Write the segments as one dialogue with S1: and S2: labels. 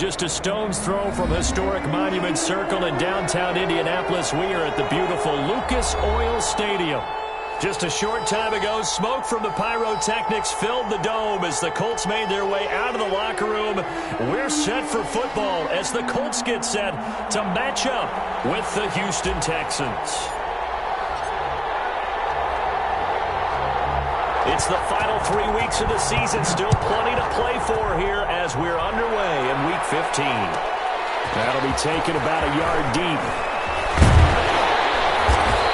S1: Just a stone's throw from historic Monument Circle in downtown Indianapolis. We are at the beautiful Lucas Oil Stadium. Just a short time ago, smoke from the pyrotechnics filled the dome as the Colts made their way out of the locker room. We're set for football as the Colts get set to match up with the Houston Texans. It's the final 3 weeks of the season. Still plenty to play for here as we're underway in Week 15. That'll be taken about a yard deep.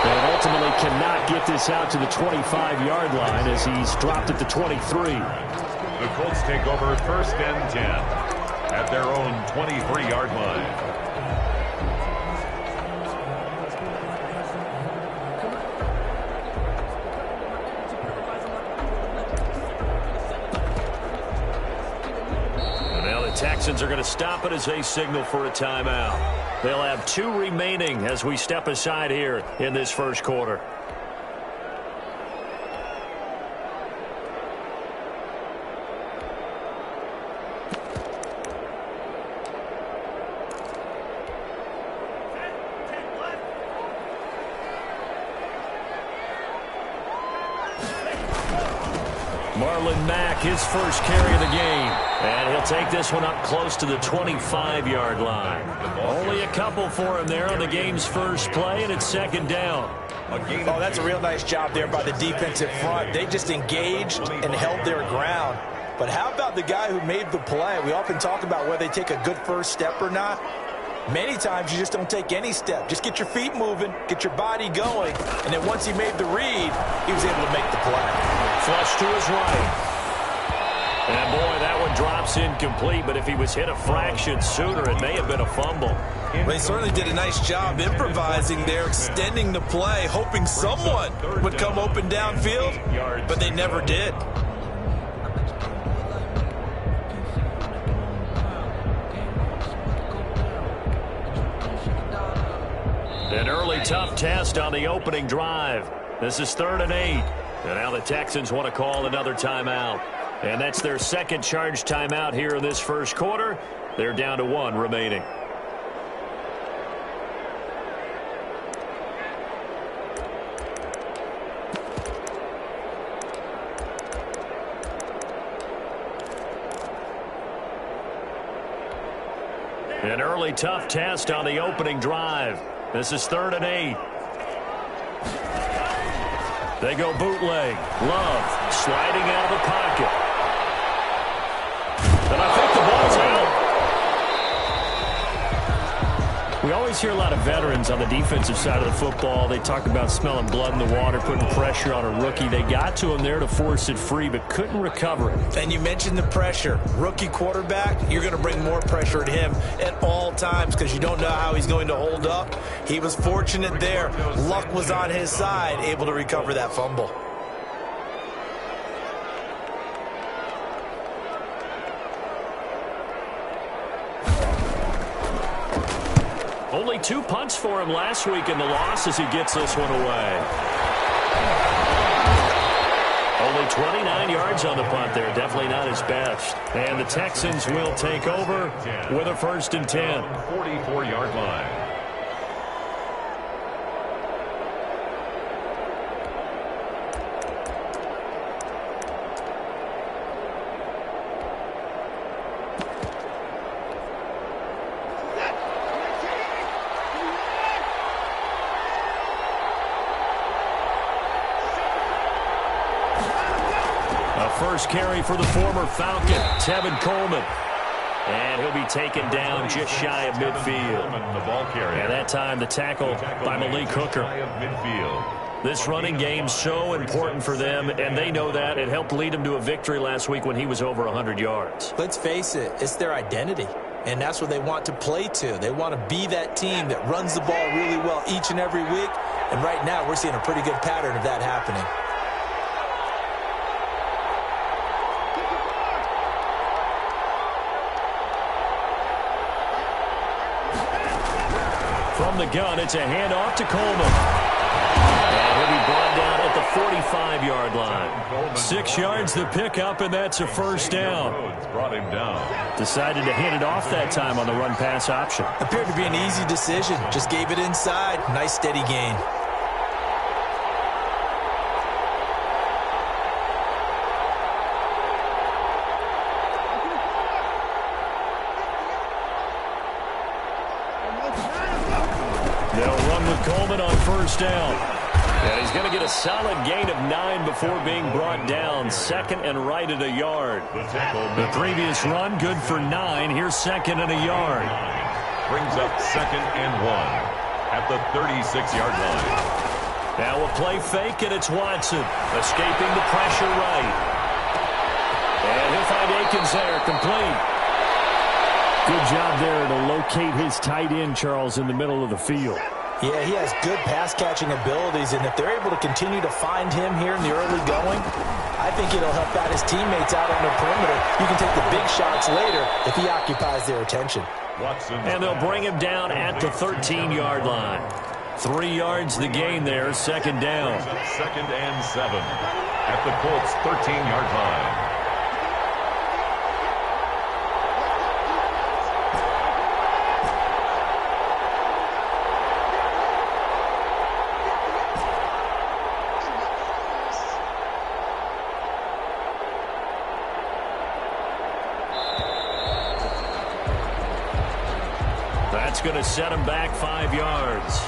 S1: And ultimately cannot get this out to the 25-yard line as he's dropped at the 23.
S2: The Colts take over 1st and 10 at their own 23-yard line.
S1: Texans are going to stop it as they signal for a timeout. They'll have 2 remaining as we step aside here in this first quarter. Marlon Mack, his first carry of the game. And he'll take this one up close to the 25-yard line. Only a couple for him there on the game's first play, and it's 2nd down.
S3: Oh, that's a real nice job there by the defensive front. They just engaged and held their ground. But how about the guy who made the play? We often talk about whether they take a good first step or not. Many times you just don't take any step. Just get your feet moving, get your body going, and then once he made the read, he was able to make the play.
S1: Flush to his right. And, boy, that one drops incomplete, but if he was hit a fraction sooner, it may have been a fumble.
S3: Well, they certainly did a nice job improvising there, extending the play, hoping someone would come open downfield, but they never did.
S1: An early tough test on the opening drive. This is 3rd and 8. And now the Texans want to call another timeout. And that's their second charge timeout here in this first quarter. They're down to 1 remaining. An early tough test on the opening drive. This is 3rd and 8. They go bootleg. Love sliding out of the pocket. And I think the ball's out. We always hear a lot of veterans on the defensive side of the football. They talk about smelling blood in the water, putting pressure on a rookie. They got to him there to force it free, but couldn't recover it.
S3: And you mentioned the pressure. Rookie quarterback, you're going to bring more pressure at him at all times because you don't know how he's going to hold up. He was fortunate there. Luck was on his side, able to recover that fumble.
S1: Only 2 punts for him last week in the loss as he gets this one away. Only 29 yards on the punt there. Definitely not his best. And the Texans will take over with a 1st and 10.
S2: 44-yard line.
S1: First carry for the former Falcon, Tevin Coleman. And he'll be taken down just shy of midfield.
S2: The ball carrier.
S1: And that time the tackle by Malik Hooker. This running game's so important for them, and they know that. It helped lead them to a victory last week when he was over 100 yards.
S3: Let's face it, it's their identity. And that's what they want to play to. They want to be that team that runs the ball really well each and every week. And right now we're seeing a pretty good pattern of that happening. From the gun, it's a handoff to Coleman. And he'll be brought down at the
S1: 45-yard line. 6 yards the pickup, and that's a first down.
S2: Brought him down.
S1: Decided to hand it off that time on the run-pass option.
S3: Appeared to be an easy decision. Just gave it inside. Nice steady gain.
S1: They'll run with Coleman on first down. And he's going to get a solid gain of 9 before being brought down. Second and right at a yard. The previous run, good for 9. Here's second and a yard.
S2: Brings up second and 1 at the 36-yard line.
S1: Now a play fake, and it's Watson. Escaping the pressure right. And he'll find Akins there, complete. Good job there to locate his tight end, Charles, in the middle of the field.
S3: Yeah, he has good pass-catching abilities, and if they're able to continue to find him here in the early going, I think it'll help out his teammates out on the perimeter. You can take the big shots later if he occupies their attention.
S1: And they'll bring him down at the 13-yard line. 3 yards the gain there, second down.
S2: Second and 7 at the Colts' 13-yard line.
S1: That's going to set him back 5 yards.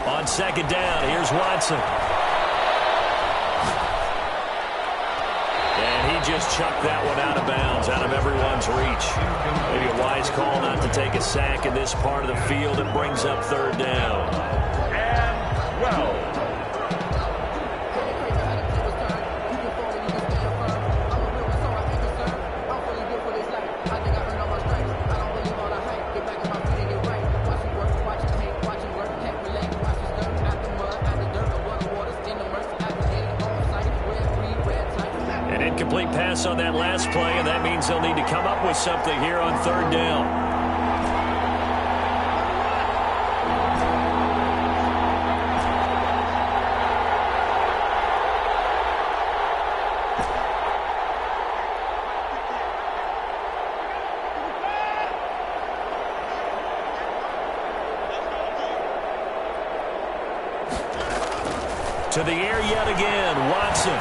S1: On second down, here's Watson. Just chucked that one out of bounds, out of everyone's reach. Maybe a wise call not to take a sack in this part of the field. It brings up third down.
S2: And 12.
S1: Incomplete pass on that last play, and that means they'll need to come up with something here on third down. To the air yet again, Watson.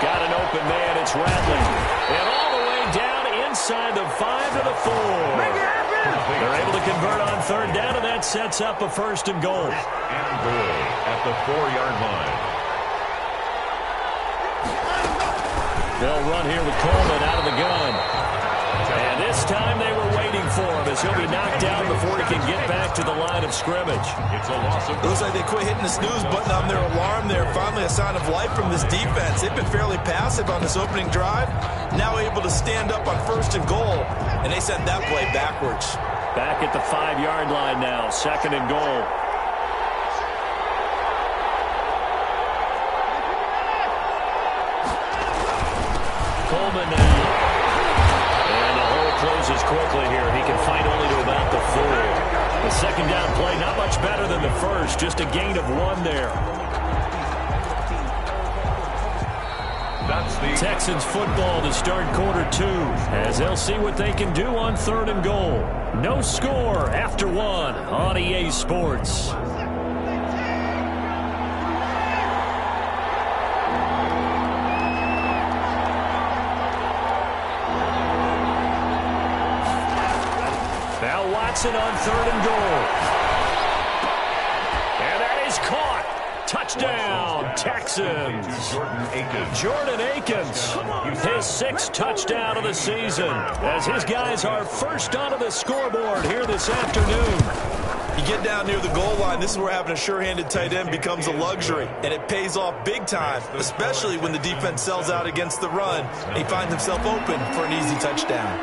S1: Got an open man, it's Rattling. And all the way down inside the 5 to the 4. They're able to convert on third down, and that sets up a first and goal.
S2: And goal at the 4-yard line.
S1: They'll run here with Coleman out of the gun. And this time they were waiting for him as he'll be knocked down before he can get back to the line of scrimmage.
S2: It's a loss of...
S3: Looks like they quit hitting the snooze button on their alarm there. Finally a sign of life from this defense. They've been fairly passive on this opening drive. Now able to stand up on first and goal. And they sent that play backwards.
S1: Back at the 5-yard line now. Second and goal. Coleman now. Closes quickly here. He can fight only to about the 4. The second down play, not much better than the first. Just a gain of 1 there.
S2: That's the
S1: Texans football to start quarter 2, as they'll see what they can do on third and goal. No score after 1 on EA Sports. Watson on third and goal. And that is caught. Touchdown, Texans. Jordan Akins, his 6th touchdown of the season, as his guys are first onto the scoreboard here this afternoon.
S3: You get down near the goal line, this is where having a sure-handed tight end becomes a luxury, and it pays off big time, especially when the defense sells out against the run, and he finds himself open for an easy touchdown.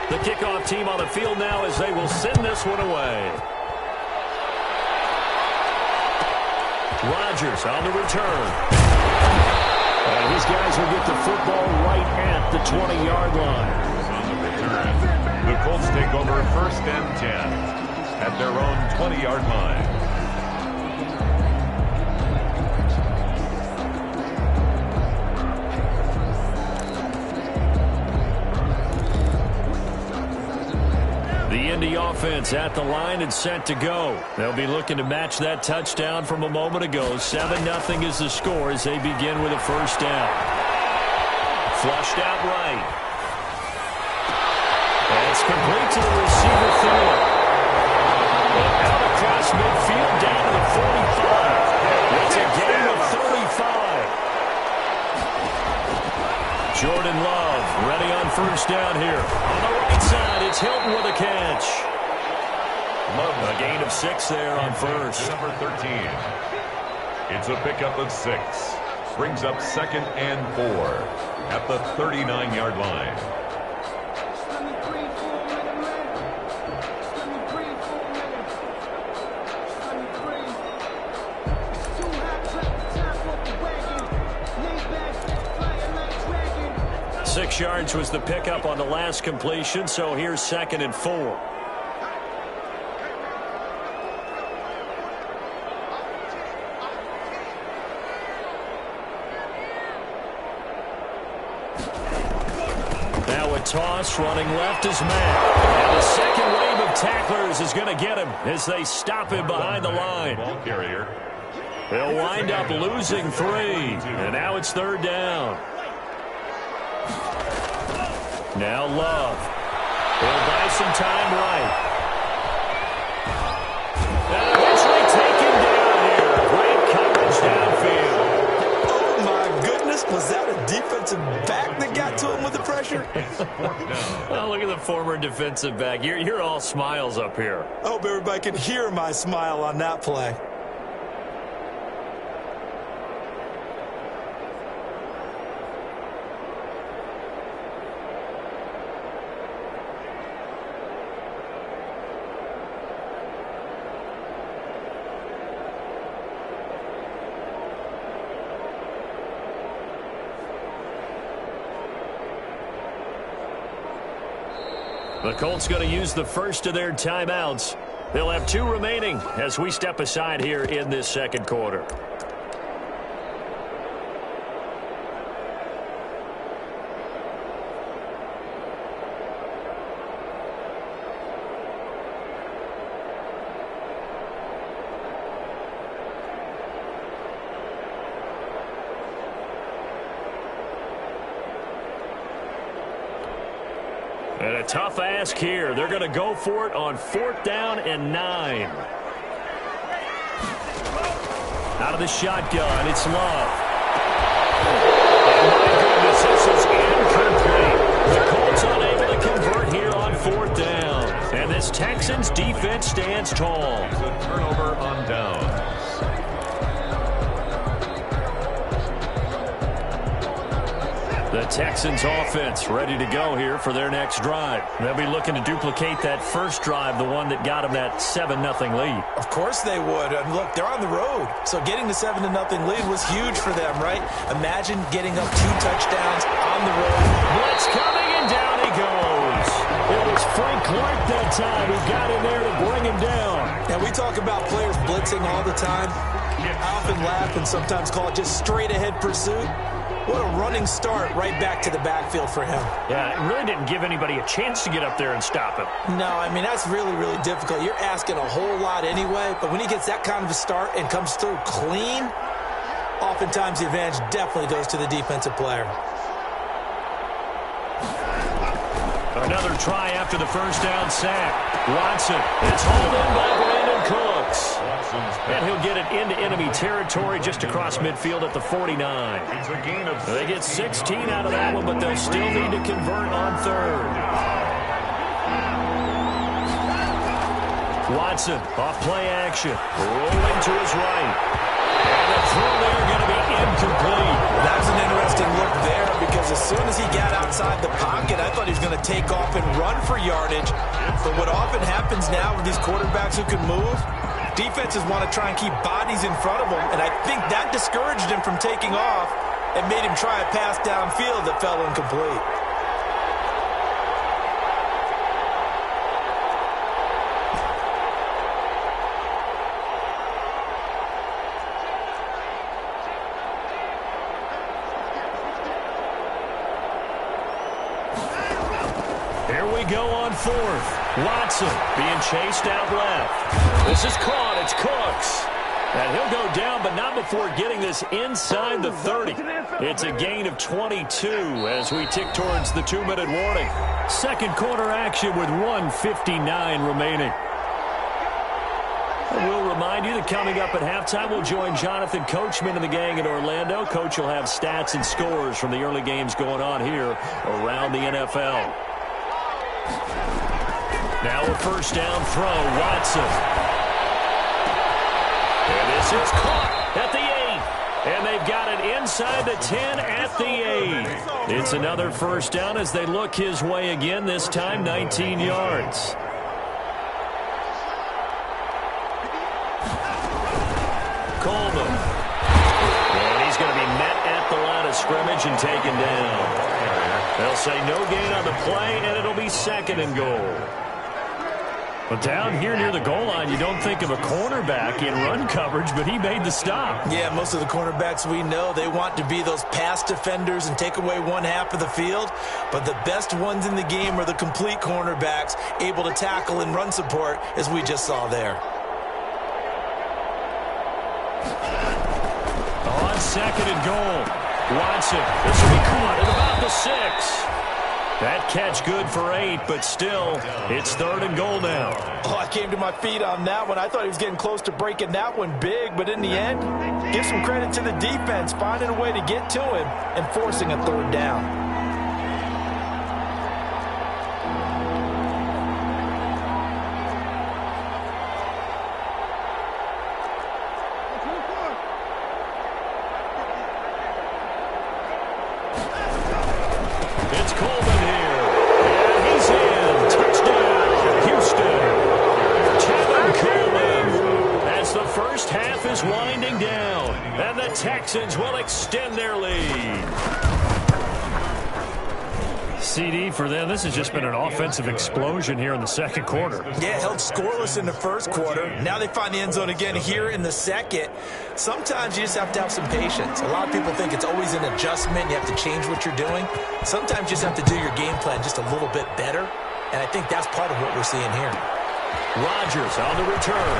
S1: The kickoff team on the field now as they will send this one away. Rodgers on the return. And these guys will get the football right at the 20-yard line.
S2: On the return, the Colts take over 1st and 10 at their own 20-yard line.
S1: The Indy offense at the line and set to go. They'll be looking to match that touchdown from a moment ago. 7-0 is the score as they begin with a first down. Flushed out right. And it's complete to the receiver field. And out across midfield down to the 45. It's a gain of 35. Jordan Love ready on first down here. On the right side, it's Hilton with a catch. Love a gain of 6 there on first.
S2: Number 13. It's a pickup of 6. Brings up 2nd and 4 at the 39-yard line.
S1: Six yards was the pickup on the last completion, so here's 2nd and 4. Now a toss, running left is Matt. And the second wave of tacklers is going to get him as they stop him behind the line.
S2: Ball carrier.
S1: They'll wind up losing 3, and now it's 3rd down. Now Love. He'll buy some time right. And eventually taken down here. Great coverage downfield.
S3: Oh, my goodness. Was that a defensive back that got to him with the pressure?
S1: Oh, look at the former defensive back. You're all smiles up here.
S3: I hope everybody can hear my smile on that play.
S1: The Colts going to use the first of their timeouts. They'll have 2 remaining as we step aside here in this second quarter. And a tough ask here. They're going to go for it on 4th down and 9. Out of the shotgun, it's Love. And my goodness, this is incomplete. The Colts unable to convert here on 4th down. And this Texans defense stands tall.
S2: It's a turnover on downs.
S1: The Texans offense ready to go here for their next drive. They'll be looking to duplicate that first drive, the one that got them that 7-0 lead.
S3: Of course they would. And look, they're on the road. So getting the 7-0 lead was huge for them, right? Imagine getting up 2 touchdowns on the road.
S1: Blitz coming, and down he goes. It was Frank Clark that time who got in there to bring him down.
S3: And we talk about players blitzing all the time. I often laugh and sometimes call it just straight-ahead pursuit. What a running start right back to the backfield for him.
S1: Yeah, it really didn't give anybody a chance to get up there and stop him.
S3: No, I mean, that's really, really difficult. You're asking a whole lot anyway, but when he gets that kind of a start and comes through clean, oftentimes the advantage definitely goes to the defensive player.
S1: Another try after the first down sack. Watson, it's hauled in by Brandon Cooks. And he'll get it into enemy territory just across midfield at the 49.
S2: It's a gain of 16.
S1: They get 16 out of that one, but they'll still need to convert on 3rd. Watson, off play action. Rolling to his right. And the throw there going to be incomplete.
S3: That was an interesting look there because because as soon as he got outside the pocket, I thought he was going to take off and run for yardage. But what often happens now with these quarterbacks who can move, defenses want to try and keep bodies in front of them, and I think that discouraged him from taking off and made him try a pass downfield that fell incomplete.
S1: Here we go on fourth. Watson being chased out left. This is caught. It's Cooks. And he'll go down, but not before getting this inside the 30. It's a gain of 22 as we tick towards the 2-minute warning. Second quarter action with 1:59 remaining. And we'll remind you that coming up at halftime, we'll join Jonathan Coachman and the gang in Orlando. Coach will have stats and scores from the early games going on here around the NFL. Now a first down throw, Watson. And this is caught at the 8. And they've got it inside the 10 at the 8. It's another first down as they look his way again, this time 19 yards. Coleman. And he's going to be met at the line of scrimmage and taken down. They'll say no gain on the play, and it'll be second and goal. But down here near the goal line, you don't think of a cornerback in run coverage, but he made the stop.
S3: Yeah, most of the cornerbacks we know, they want to be those pass defenders and take away one half of the field. But the best ones in the game are the complete cornerbacks, able to tackle and run support, as we just saw there.
S1: On second and goal, Watson. This will be caught at about the 6. That catch good for 8, but still, it's third and goal now.
S3: Oh, I came to my feet on that one. I thought he was getting close to breaking that one big, but in the end, give some credit to the defense, finding a way to get to him and forcing a third down.
S1: Texans will extend their lead. CD for them. This has just been an offensive explosion here in the second quarter.
S3: Yeah, held scoreless in the first quarter. Now they find the end zone again here in the second. Sometimes you just have to have some patience. A lot of people think it's always an adjustment. You have to change what you're doing. Sometimes you just have to do your game plan just a little bit better. And I think that's part of what we're seeing here.
S1: Rodgers on the return.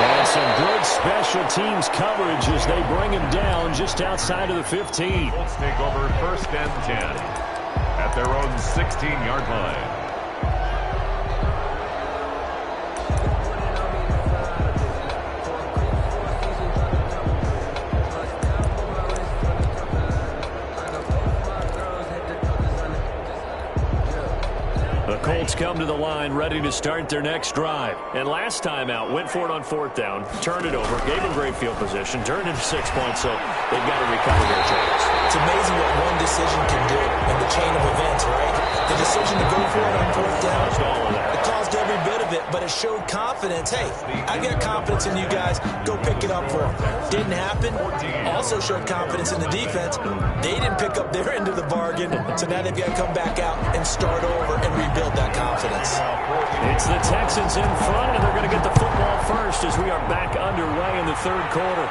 S1: And some good special teams coverage as they bring him down just outside of the 15.
S2: Colts take over first and 10 at their own 16-yard line.
S1: Colts come to the line ready to start their next drive. And last time out, went for it on fourth down, turned it over, gave them great field position, turned it to 6 points, so they've got to recover their chance.
S3: It's amazing what one decision can do in the chain of events, right? The decision to go for it on fourth down, it caused every bit of it, but it showed confidence. Hey, I got confidence in you guys. Go pick it up for them. Didn't happen. Also showed confidence in the defense. They didn't pick up their end of the bargain, so now they've got to come back out and start over and rebuild that confidence.
S1: It's the Texans in front, and they're going to get the football first as we are back underway in the third quarter.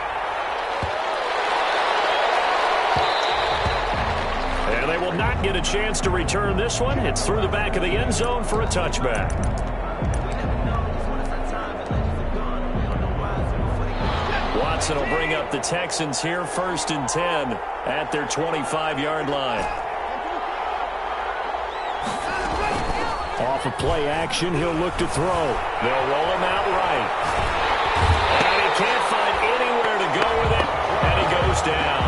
S1: And they will not get a chance to return this one. It's through the back of the end zone for a touchback. Watson will bring up the Texans here first and 10 at their 25-yard line. Off of play action, he'll look to throw. They'll roll him out right. And he can't find anywhere to go with it, and he goes down.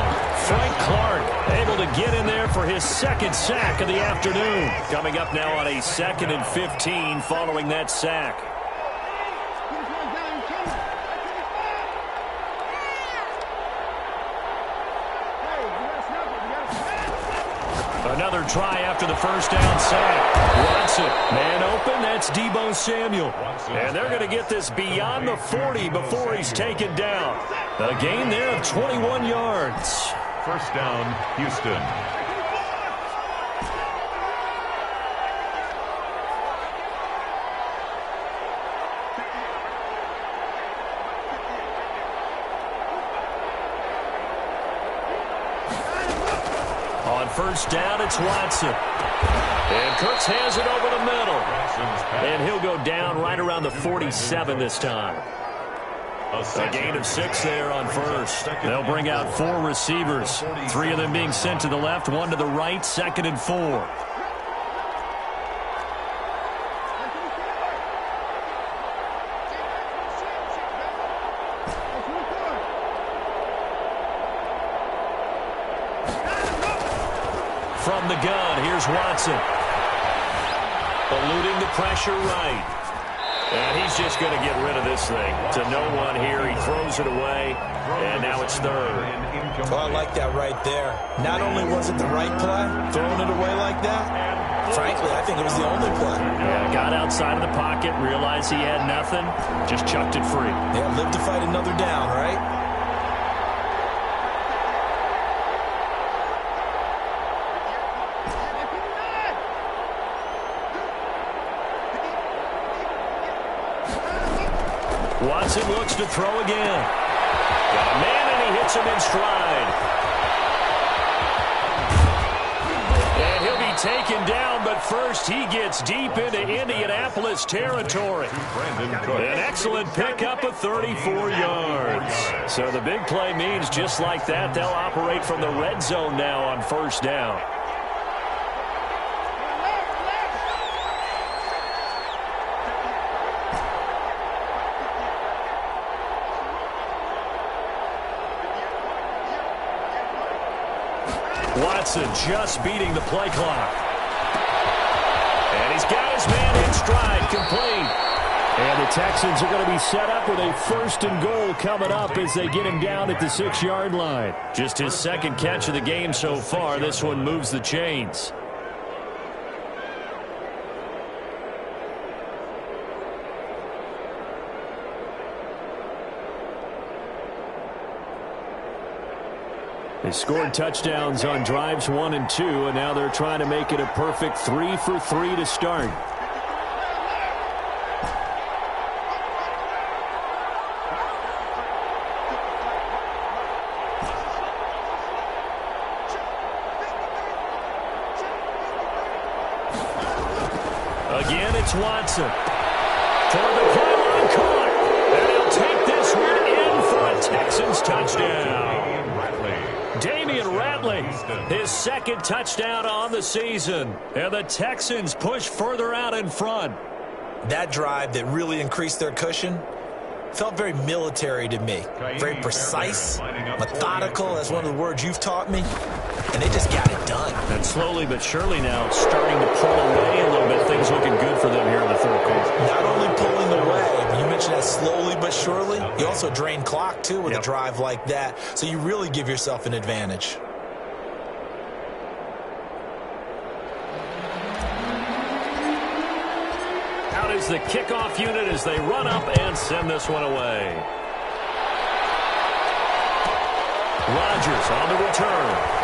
S1: Frank Clark able to get in there for his second sack of the afternoon. Coming up now on a 2nd and 15 following that sack. Another try after the first down sack. Watson, man open, that's Deebo Samuel. And they're going to get this beyond the 40 before he's taken down. A gain there of 21 yards.
S2: First down, Houston.
S1: On first down, it's Watson. And Cooks has it over the middle. And he'll go down right around the 47 this time. A gain of 6 there on first. They'll bring out 4 receivers. 3 of them being sent to the left, 1 to the right, 2nd and 4. From the gun, here's Watson. Eluding the pressure right. And he's just going to get rid of this thing. To no one here. He throws it away. And now it's 3rd.
S3: Well, I like that right there. Not only was it the right play, throwing it away like that, frankly, I think it was the only play.
S1: Yeah, got outside of the pocket, realized he had nothing, just chucked it free.
S3: Yeah, live to fight another down, right?
S1: Watson looks to throw again. Got a man, and he hits him in stride. And he'll be taken down, but first he gets deep into Indianapolis territory. An excellent pickup of 34 yards. So the big play means just like that, they'll operate from the red zone now on first down. Watson just beating the play clock. And he's got his man in stride, complete. And the Texans are going to be set up with a 1st and goal coming up as they get him down at the 6-yard line. Just his 2nd catch of the game so far. This one moves the chains. They scored touchdowns on drives 1 and 2, and now they're trying to make it a perfect 3 for 3 to start. Again, it's Watson. Toward the pylon, caught. And he'll take this one in for a Texans touchdown. Damian Ratley, his 2nd touchdown on the season. And the Texans push further out in front. That drive that really increased their cushion felt very military to me. Very precise, methodical. That's one of the words you've taught me. And they just got it done. And slowly but surely now it's starting to pull away a little bit. Things looking good for them here in the 3rd quarter. Not only pulling away, but you mentioned that slowly but surely. You also drain clock, too, with a drive like that. So you really give yourself an advantage. Out is the kickoff unit as they run up and send this one away. Rodgers on the return.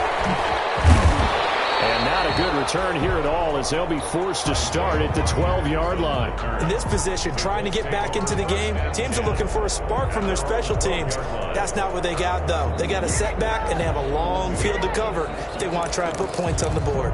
S1: And not a good return here at all as they'll be forced to start at the 12-yard line. In this position, trying to get back into the game, teams are looking for a spark from their special teams. That's not what they got, though. They got a setback, and they have a long field to cover if they want to try and put points on the board.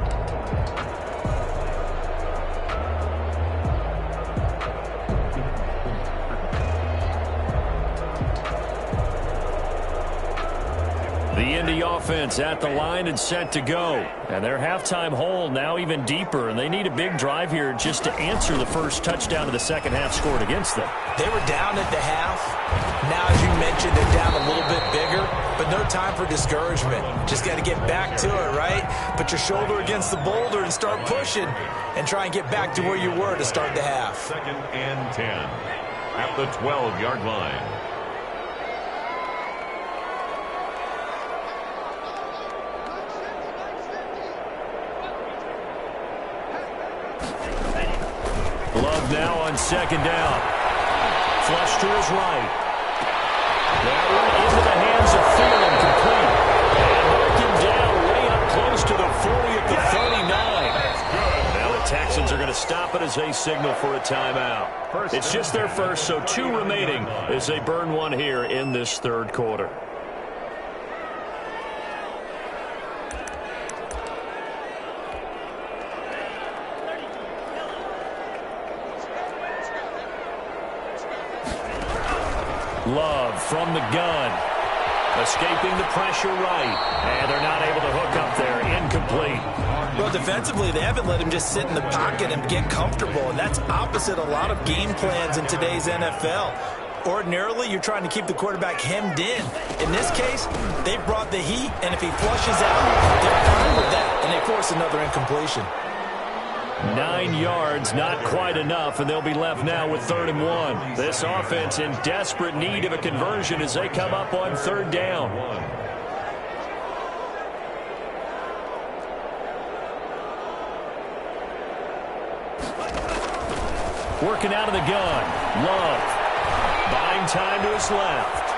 S1: The Indy offense at the line and set to go. And their halftime hole now even deeper, and they need a big drive here just to answer the first touchdown of the 2nd half scored against them. They were down at the half. Now, as you mentioned, they're down a little bit bigger, but no time for discouragement. Just got to get back to it, right? Put your shoulder against the boulder and start pushing and try and get back to where you were to start the half.
S2: 2nd and 10 at the 12-yard line.
S1: have now on second down. Flush to his right. That one into the hands of Thielen, complete. And marked him down way up close to the 40 at the 39. Now the Texans are going to stop it as they signal for a timeout. It's just their first, so 2 remaining as they burn one here in this third quarter. Love from the gun. Escaping the pressure right. And they're not able to hook up there. Incomplete.
S3: Well, defensively, they haven't let him just sit in the pocket and get comfortable, and that's opposite a lot of game plans in today's NFL. Ordinarily, you're trying to keep the quarterback hemmed in. In this case, they brought the heat, and if he flushes out, they're fine with that, and they force another incompletion.
S1: 9 yards, not quite enough, and they'll be left now with 3rd and 1. This offense in desperate need of a conversion as they come up on 3rd down. Working out of the gun. Love. Buying time to his left.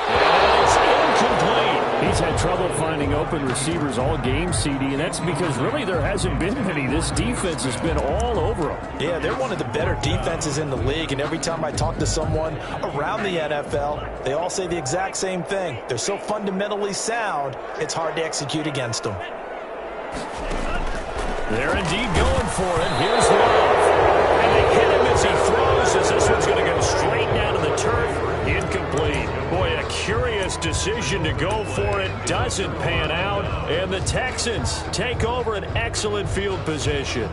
S1: And it's incomplete.
S4: He's had trouble finding open receivers all game, CD, and that's because really there hasn't been many. This defense has been all over them.
S3: Yeah, they're one of the better defenses in the league, and every time I talk to someone around the NFL, they all say the exact same thing. They're so fundamentally sound, it's hard to execute against them.
S1: They're indeed going for it. Here's Love. And they hit him as he throws, as this one's going to go straight down to the turf. Incomplete. Boy, a curious decision to go for it. Doesn't pan out. And the Texans take over an excellent field position.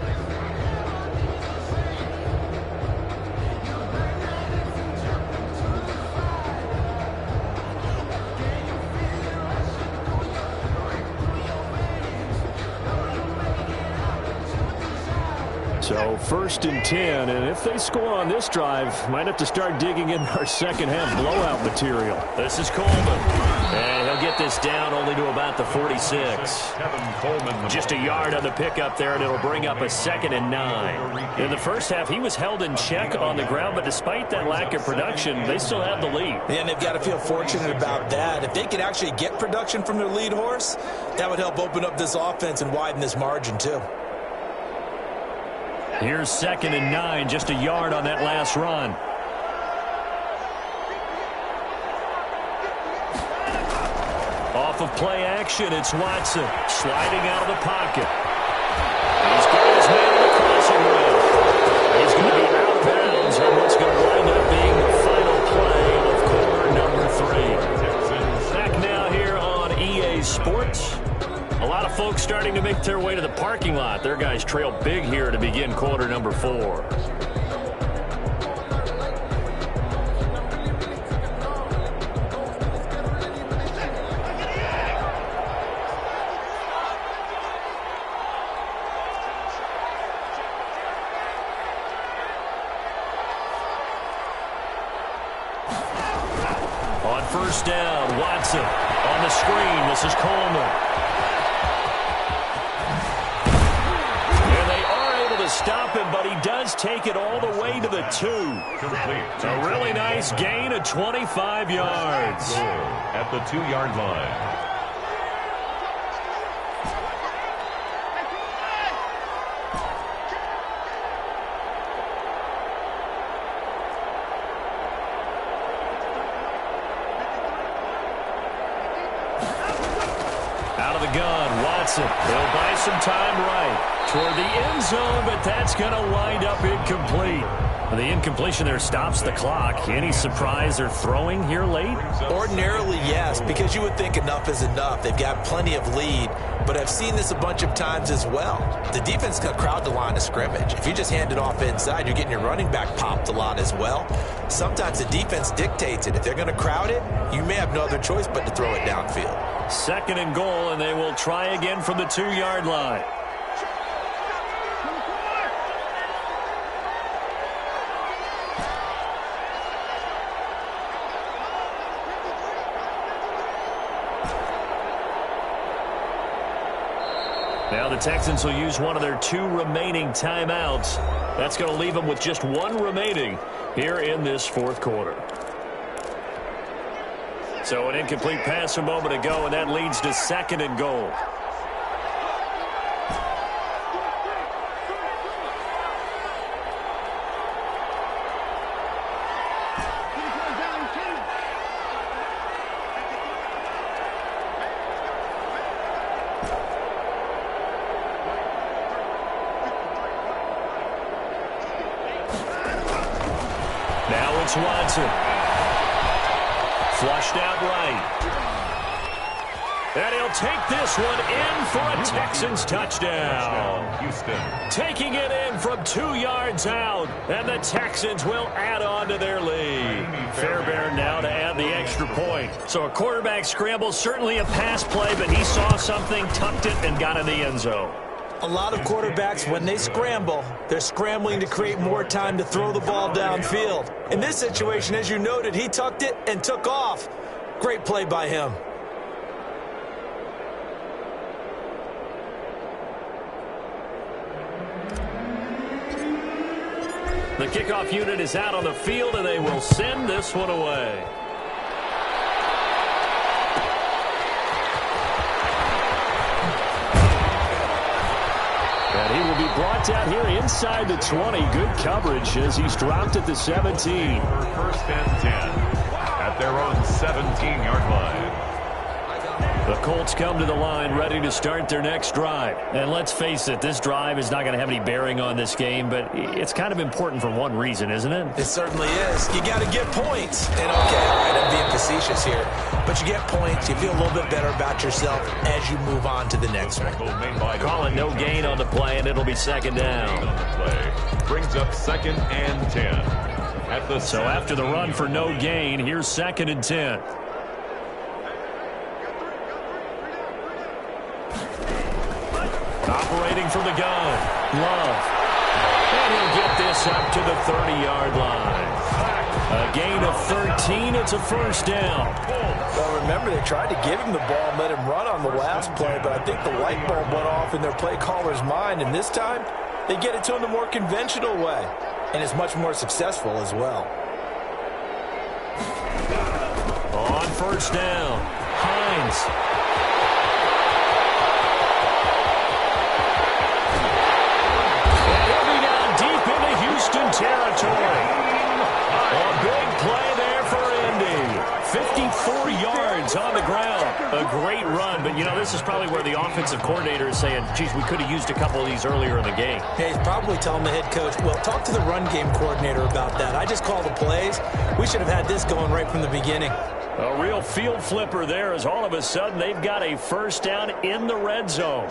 S4: So 1st and 10, and if they score on this drive, might have to start digging in our second-half blowout material.
S1: This is Coleman. And he'll get this down only to about the 46. Just a yard on the pickup there, and it'll bring up a 2nd and 9. In the first half, he was held in check on the ground, but despite that lack of production, they still have the lead.
S3: And they've got to feel fortunate about that. If they could actually get production from their lead horse, that would help open up this offense and widen this margin, too.
S1: Here's 2nd and 9, just a yard on that last run. Off of play action, it's Watson sliding out of the pocket. He's got his man in the crossing route. He's going to be out of bounds on what's going to wind up being the final play of quarter number 3. Back now here on EA Sports. A lot of folks starting to make their way to the parking lot. Their guys trail big here to begin quarter number 4. On 1st down, Watson on the screen. This is Coleman. Stop him, but he does take it all the way to the 2. A really nice gain of 25 yards.
S2: At the 2-yard line.
S1: Out of the gun, Watson. He'll buy some time right toward the end zone, but that's going to wind up incomplete. The incompletion there stops the clock. Any surprise they're throwing here late?
S3: Ordinarily, yes, because you would think enough is enough. They've got plenty of lead, but I've seen this a bunch of times as well. The defense can crowd the line of scrimmage. If you just hand it off inside, you're getting your running back popped a lot as well. Sometimes the defense dictates it. If they're going to crowd it, you may have no other choice but to throw it downfield.
S1: 2nd and goal, and they will try again from the 2-yard line. Now the Texans will use one of their 2 remaining timeouts. That's going to leave them with just 1 remaining here in this 4th quarter. So an incomplete pass a moment ago, and that leads to 2nd and goal. Now it's Watson. Flushed out right. And he'll take this one in for a Texans touchdown.
S2: Houston.
S1: Taking it in from 2 yards out. And the Texans will add on to their lead. Fairbairn now to add the extra point. So a quarterback scramble, certainly a pass play, but he saw something, tucked it, and got in the end zone.
S3: A lot of quarterbacks, when they scramble, they're scrambling to create more time to throw the ball downfield. In this situation, as you noted, he tucked it and took off. Great play by him.
S1: The kickoff unit is out on the field, and they will send this one away. And he will be brought down here inside the 20. Good coverage as he's dropped at the 17.
S2: For 1st and 10 at their own 17-yard line.
S1: The Colts come to the line ready to start their next drive. And let's face it, this drive is not going to have any bearing on this game, but it's kind of important for one reason, isn't it?
S3: It certainly is. You got to get points. And okay, all right, I'm being facetious here. But you get points, you feel a little bit better about yourself as you move on to the next one.
S1: Call it no gain on the play, and it'll be 2nd down.
S2: On the play. Brings up 2nd and 10. At the
S1: so after the run for no gain, here's 2nd and 10. Operating from the gun, Love. And he'll get this up to the 30-yard line. A gain of 13, it's a 1st down.
S3: Well, remember, they tried to give him the ball and let him run on the last play, but I think the light bulb went off in their play caller's mind, and this time, they get it to him the more conventional way, and it's much more successful as well.
S1: On 1st down, Hines. Houston territory. A big play there for Indy. 54 yards on the ground. A great run, but, you know, this is probably where the offensive coordinator is saying, geez, we could have used a couple of these earlier in the game.
S3: Yeah, he's probably telling the head coach, well, talk to the run game coordinator about that. I just call the plays. We should have had this going right from the beginning.
S1: A real field flipper there as all of a sudden they've got a 1st down in the red zone.